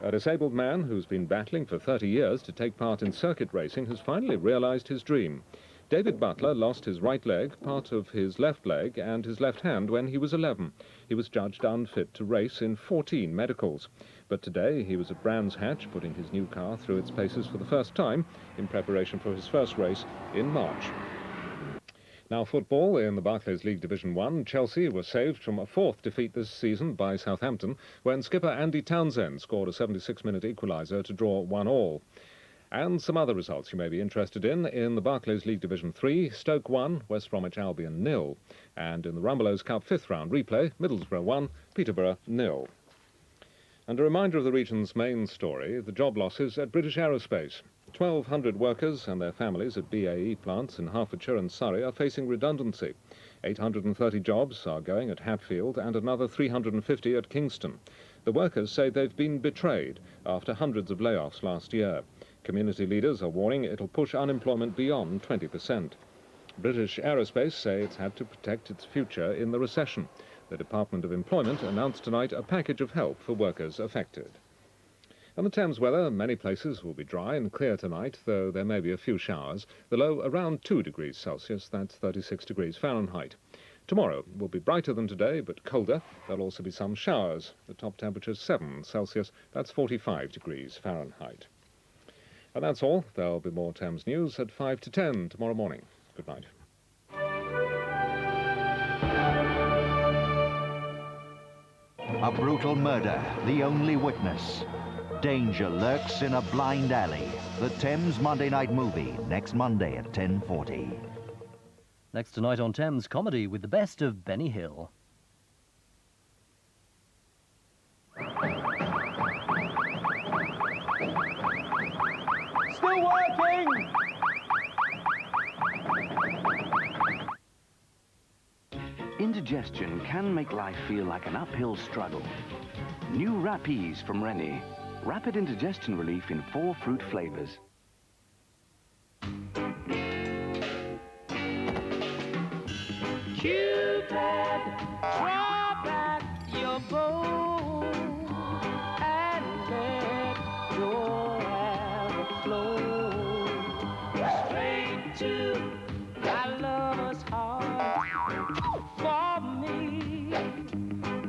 A disabled man who's been battling for 30 years to take part in circuit racing has finally realised his dream. David Butler lost his right leg, part of his left leg and his left hand when he was 11. He was judged unfit to race in 14 medicals. But today he was at Brands Hatch, putting his new car through its paces for the first time in preparation for his first race in March. Now football in the Barclays League Division 1. Chelsea were saved from a fourth defeat this season by Southampton when skipper Andy Townsend scored a 76-minute equaliser to draw 1-1. And some other results you may be interested in the Barclays League Division 3, Stoke 1, West Bromwich Albion 0. And in the Rumbelows Cup 5th round replay, Middlesbrough 1, Peterborough 0. And a reminder of the region's main story, the job losses at British Aerospace. 1,200 workers and their families at BAE plants in Hertfordshire and Surrey are facing redundancy. 830 jobs are going at Hatfield and another 350 at Kingston. The workers say they've been betrayed after hundreds of layoffs last year. Community leaders are warning it'll push unemployment beyond 20%. British Aerospace say it's had to protect its future in the recession. The Department of Employment announced tonight a package of help for workers affected. And the Thames weather, many places will be dry and clear tonight, though there may be a few showers. The low around 2 degrees Celsius, that's 36 degrees Fahrenheit. Tomorrow will be brighter than today, but colder. There'll also be some showers. The top temperature is 7 Celsius, that's 45 degrees Fahrenheit. And that's all. There'll be more Thames news at 5 to 10 tomorrow morning. Good night. A brutal murder, the only witness. Danger lurks in a blind alley. The Thames Monday Night Movie, next Monday at 10:40. Next tonight on Thames Comedy with the best of Benny Hill. Still working! Indigestion can make life feel like an uphill struggle. New Rap-Eze from Rennie. Rapid indigestion relief in 4 fruit flavors. Cupid, drop at your bow and let your love flow straight to thy lover's heart. For me,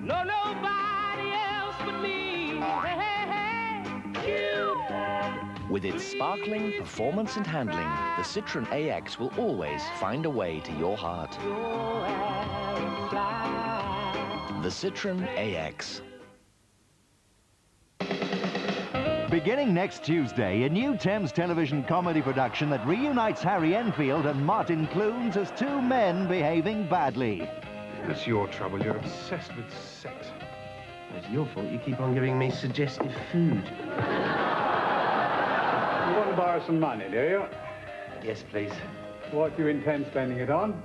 no, nobody else but me. Hey, Cupid. With its sparkling performance and handling, the Citroën AX will always find a way to your heart. The Citroën AX. Beginning next Tuesday, a new Thames television comedy production that reunites Harry Enfield and Martin Clunes as 2 men behaving badly. That's your trouble. You're obsessed with sex. It's your fault you keep on giving me suggestive food. You want to borrow some money, do you? Yes, please. What do you intend spending it on?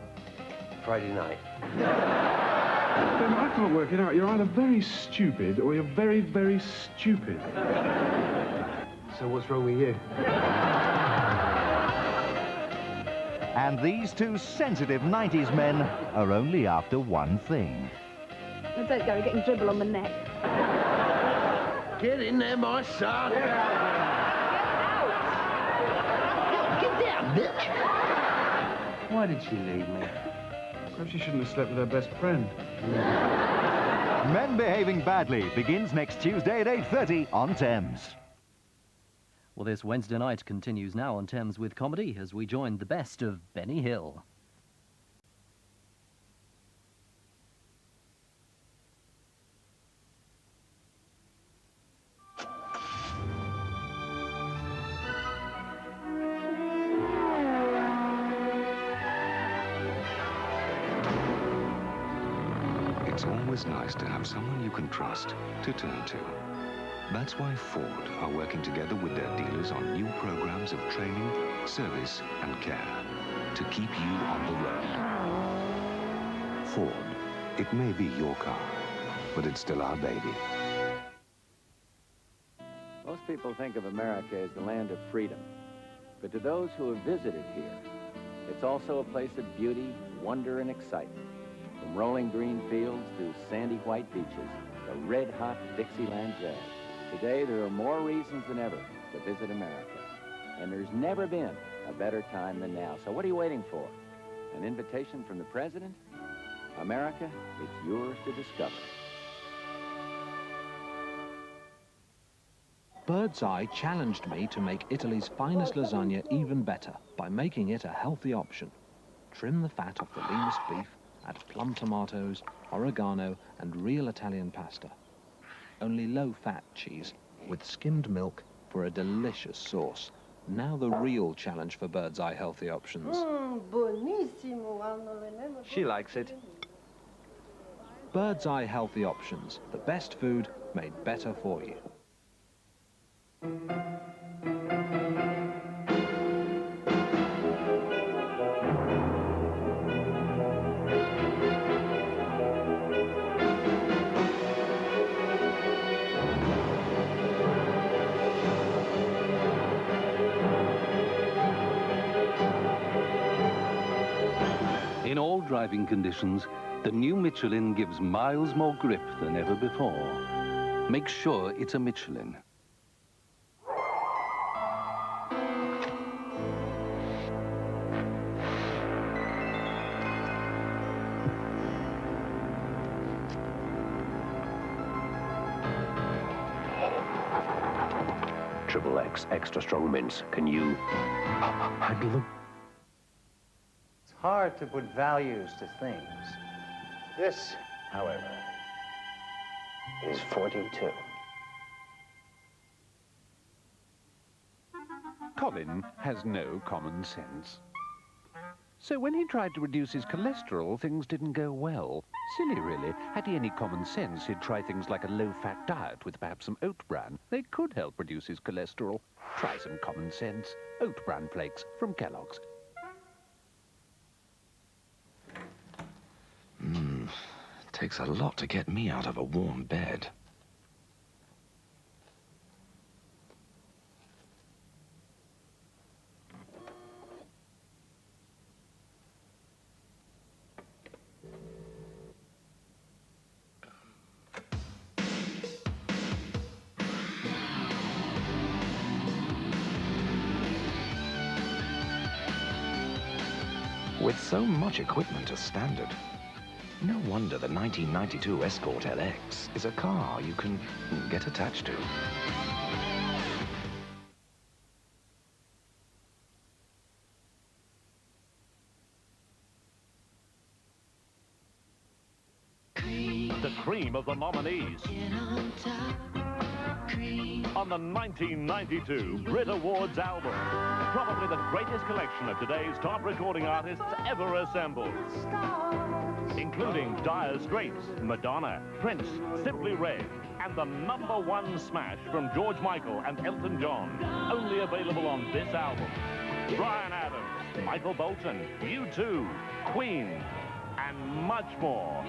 Friday night. Ben, I can't work it out. You're either very stupid or you're very, very stupid. So what's wrong with you? And these 2 sensitive 90s men are only after one thing. Now don't go getting dribble on the neck. Get in there, my son. Get out! Get down, bitch. Why did she leave me? Perhaps she shouldn't have slept with her best friend. Men Behaving Badly begins next Tuesday at 8:30 on Thames. Well, this Wednesday night continues now on Thames with Comedy as we join the best of Benny Hill. It's always nice to have someone you can trust to turn to. That's why Ford are working together with their dealers on new programs of training, service and care to keep you on the road. Ford, it may be your car, but it's still our baby. Most people think of America as the land of freedom, but to those who have visited here, it's also a place of beauty, wonder, and excitement. From rolling green fields to sandy white beaches, the red-hot Dixieland jazz. Today, there are more reasons than ever to visit America. And there's never been a better time than now. So what are you waiting for? An invitation from the President? America, it's yours to discover. Bird's Eye challenged me to make Italy's finest lasagna even better by making it a healthy option. Trim the fat off the leanest beef, add plum tomatoes, oregano, and real Italian pasta. Only low-fat cheese with skimmed milk for a delicious sauce. Now the real challenge for Bird's Eye healthy options. She likes it. Bird's Eye healthy options. The best food made better for you. In all driving conditions, the new Michelin gives miles more grip than ever before. Make sure it's a Michelin. X extra strong mints. Can you handle them? It's hard to put values to things. This, however, is 42. Colin has no common sense. So when he tried to reduce his cholesterol, things didn't go well. Silly, really. Had he any common sense, he'd try things like a low-fat diet with perhaps some oat bran. They could help reduce his cholesterol. Try some common sense. Oat bran flakes from Kellogg's. Takes a lot to get me out of a warm bed. With so much equipment as standard, no wonder the 1992 Escort LX is a car you can get attached to. The cream of the nominees. On the 1992 Brit Awards album. Probably the greatest collection of today's top recording artists ever assembled. Including Dire Straits, Madonna, Prince, Simply Red, and the #1 smash from George Michael and Elton John. Only available on this album. Bryan Adams, Michael Bolton, U2, Queen, and much more.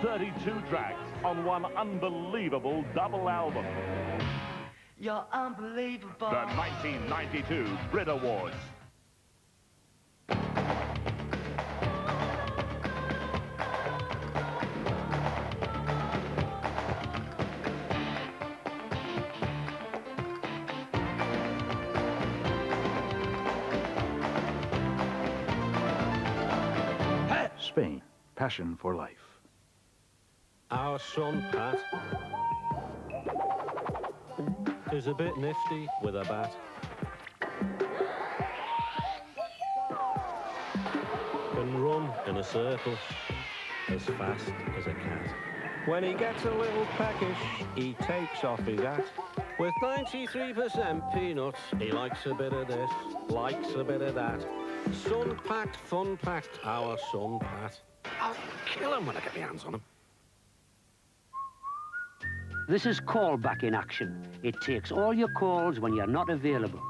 32 tracks on one unbelievable double album. You're unbelievable. The 1992 Brit Awards. Spain, passion for life. Our son, Pat, is a bit nifty with a bat. Can run in a circle as fast as a cat. When he gets a little peckish, he takes off his hat. With 93% peanuts, he likes a bit of this, likes a bit of that. Sun-packed, fun-packed, our son, Pat. I'll kill him when I get my hands on him. This is callback in action. It takes all your calls when you're not available.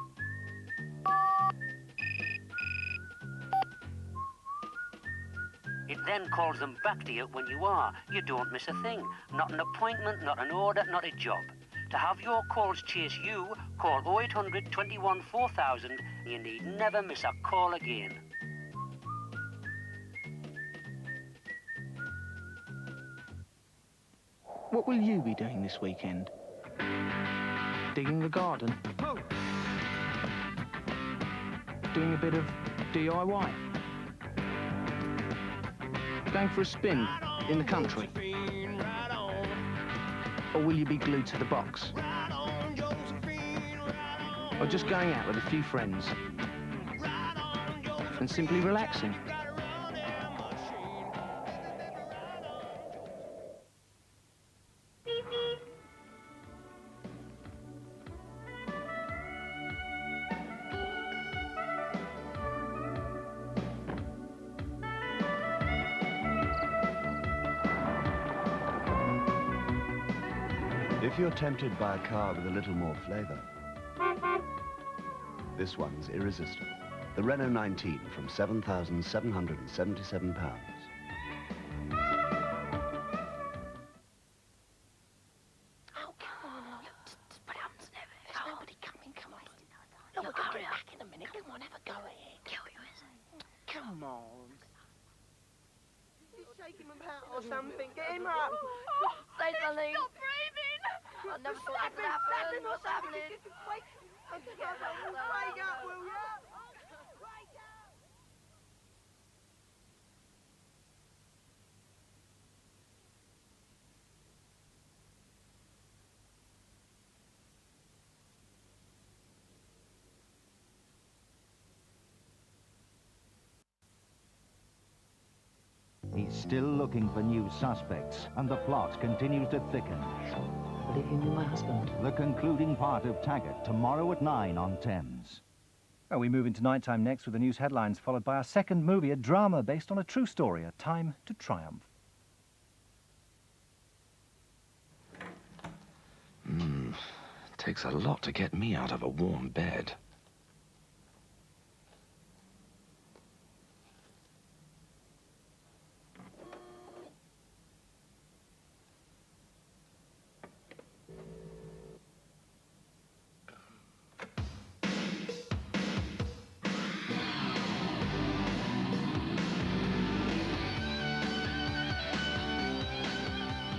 It then calls them back to you when you are. You don't miss a thing. Not an appointment, not an order, not a job. To have your calls chase you, call 0800 21 4000 and you need never miss a call again. What will you be doing this weekend? Digging the garden. Doing a bit of DIY. Going for a spin in the country. Or will you be glued to the box? Or just going out with a few friends and simply relaxing? If you're tempted by a car with a little more flavour, this one's irresistible. The Renault 19 from £7,777. Or something. Get him up. Say something. Stop breathing. I never thought that would happen. What's happening? Wake up, will you? Wake up. He's still looking for new suspects, and the plot continues to thicken. Leaving with my husband. The concluding part of Taggart, tomorrow at 9 on Thames. Well, we move into nighttime next with the news headlines, followed by our second movie, a drama based on a true story, A Time to Triumph. Takes a lot to get me out of a warm bed.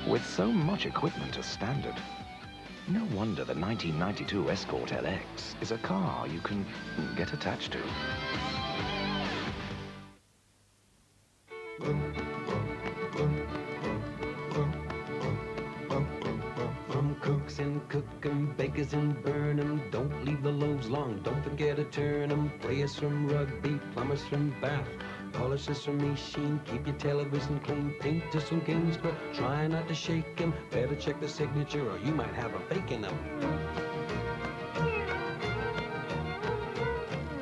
With so much equipment as standard, no wonder the 1992 Escort LX is a car you can get attached to. From cooks and cook 'em, bakers and burn 'em, don't leave the loaves long, don't forget to turn 'em. Players from rugby, plumbers from bath, polishers from machine, keep your television clean. Painters from games, but try not to shake 'em. Better check the signature or you might have a fake in 'em.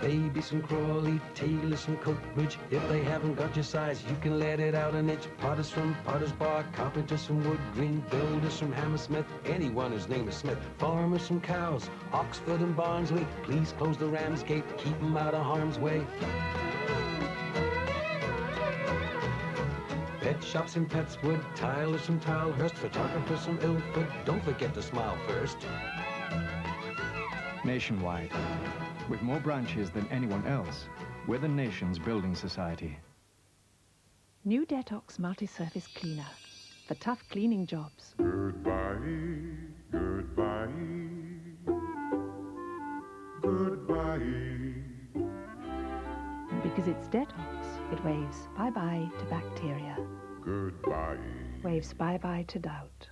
Babies from Crawley, tailors from Coatbridge. If they haven't got your size, you can let it out an inch. Potters from Potter's Bar, carpenters from Wood Green, builders from Hammersmith, anyone whose name is Smith. Farmers from Cowes, Oxford and Barnsley. Please close the Ramsgate, keep 'em out of harm's way. Pet shops in Petswood, tilers from Tilehurst, photographers from Ilford. Don't forget to smile first. Nationwide, with more branches than anyone else, we're the nation's building society. New Dettox multi-surface cleaner for tough cleaning jobs. Goodbye, goodbye, goodbye. Because it's Dettox, it waves bye-bye to bacteria. Goodbye. Waves bye-bye to doubt.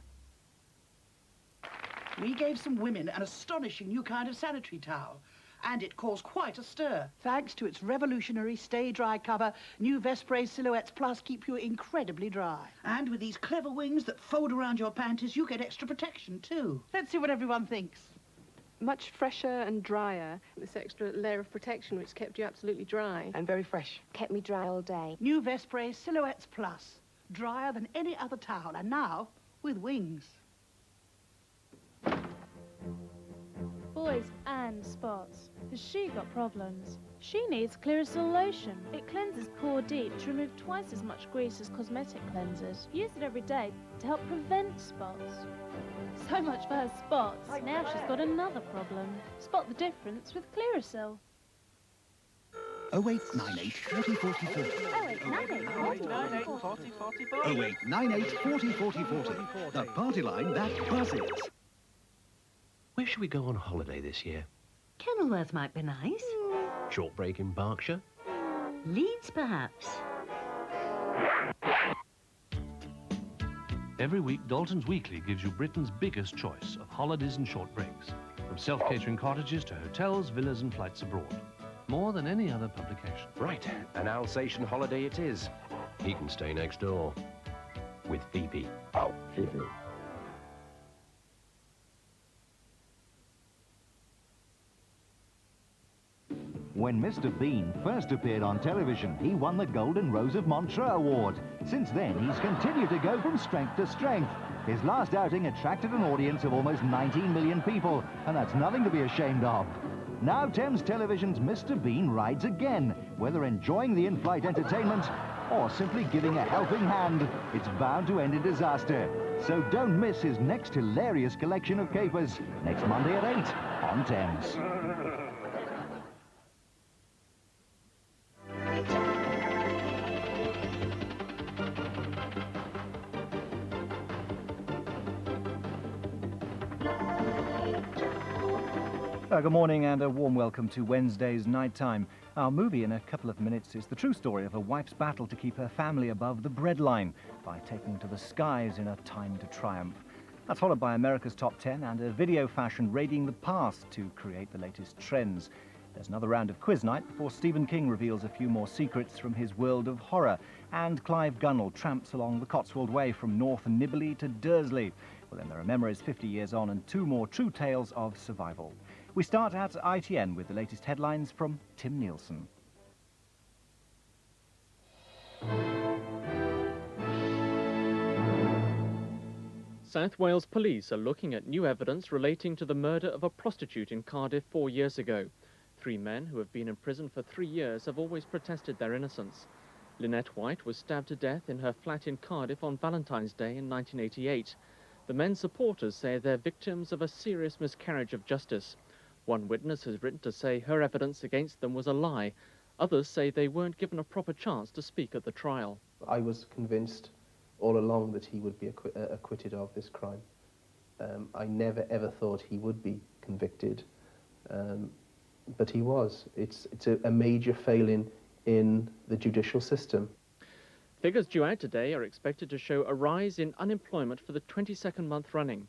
We gave some women an astonishing new kind of sanitary towel, and it caused quite a stir. Thanks to its revolutionary stay-dry cover, new Vespré Silhouettes Plus keep you incredibly dry. And with these clever wings that fold around your panties, you get extra protection, too. Let's see what everyone thinks. Much fresher and drier. This extra layer of protection which kept you absolutely dry. And very fresh. Kept me dry all day. New Vespré Silhouettes Plus. Drier than any other towel, and now with wings. Boys and spots. Has she got problems? She needs Clearasil lotion. It cleanses pore deep to remove twice as much grease as cosmetic cleansers. Use it every day to help prevent spots. So much for her spots. Now she's got another problem. Spot the difference with Clearasil. 0898 40 40 40. 0898 40 40 40. 0898 40 40 40. The party line that buzzes. Where should we go on holiday this year? Kenilworth might be nice. Short break in Berkshire? Leeds, perhaps. Every week, Daltons Weekly gives you Britain's biggest choice of holidays and short breaks, from self-catering cottages to hotels, villas and flights abroad. More than any other publication. Right, an Alsatian holiday it is. He can stay next door. With Phoebe. Oh, Phoebe. When Mr. Bean first appeared on television, he won the Golden Rose of Montreux Award. Since then, he's continued to go from strength to strength. His last outing attracted an audience of almost 19 million people, and that's nothing to be ashamed of. Now Thames Television's Mr. Bean rides again, whether enjoying the in-flight entertainment or simply giving a helping hand. It's bound to end in disaster. So don't miss his next hilarious collection of capers, next Monday at 8 on Thames. Good morning and a warm welcome to Wednesday's Night Time. Our movie in a couple of minutes is the true story of a wife's battle to keep her family above the breadline by taking to the skies in a time to triumph. That's followed by America's Top 10 and a video fashion raiding the past to create the latest trends. There's another round of quiz night before Stephen King reveals a few more secrets from his world of horror, and Clive Gunnell tramps along the Cotswold Way from North Nibley to Dursley. Well, then there are memories 50 years on and two more true tales of survival. We start at ITN with the latest headlines from Tim Neilson. South Wales police are looking at new evidence relating to the murder of a prostitute in Cardiff 4 years ago. 3 men who have been in prison for 3 years have always protested their innocence. Lynette White was stabbed to death in her flat in Cardiff on Valentine's Day in 1988. The men's supporters say they're victims of a serious miscarriage of justice. One witness has written to say her evidence against them was a lie. Others say they weren't given a proper chance to speak at the trial. I was convinced all along that he would be acquitted of this crime. I never ever thought he would be convicted, but he was. It's a major failing in the judicial system. Figures due out today are expected to show a rise in unemployment for the 22nd month running.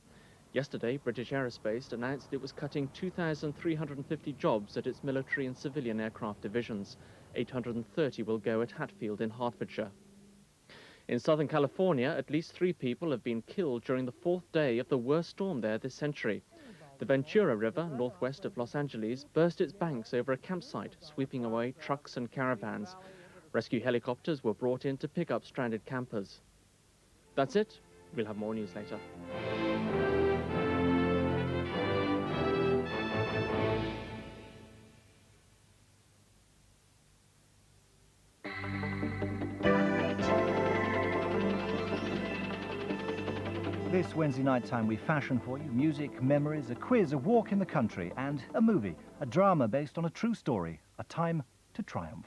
Yesterday, British Aerospace announced it was cutting 2,350 jobs at its military and civilian aircraft divisions. 830 will go at Hatfield in Hertfordshire. In Southern California, at least 3 people have been killed during the 4th day of the worst storm there this century. The Ventura River, northwest of Los Angeles, burst its banks over a campsite, sweeping away trucks and caravans. Rescue helicopters were brought in to pick up stranded campers. That's it. We'll have more news later. This Wednesday night time we fashion for you music, memories, a quiz, a walk in the country and a movie, a drama based on a true story, A Time to Triumph.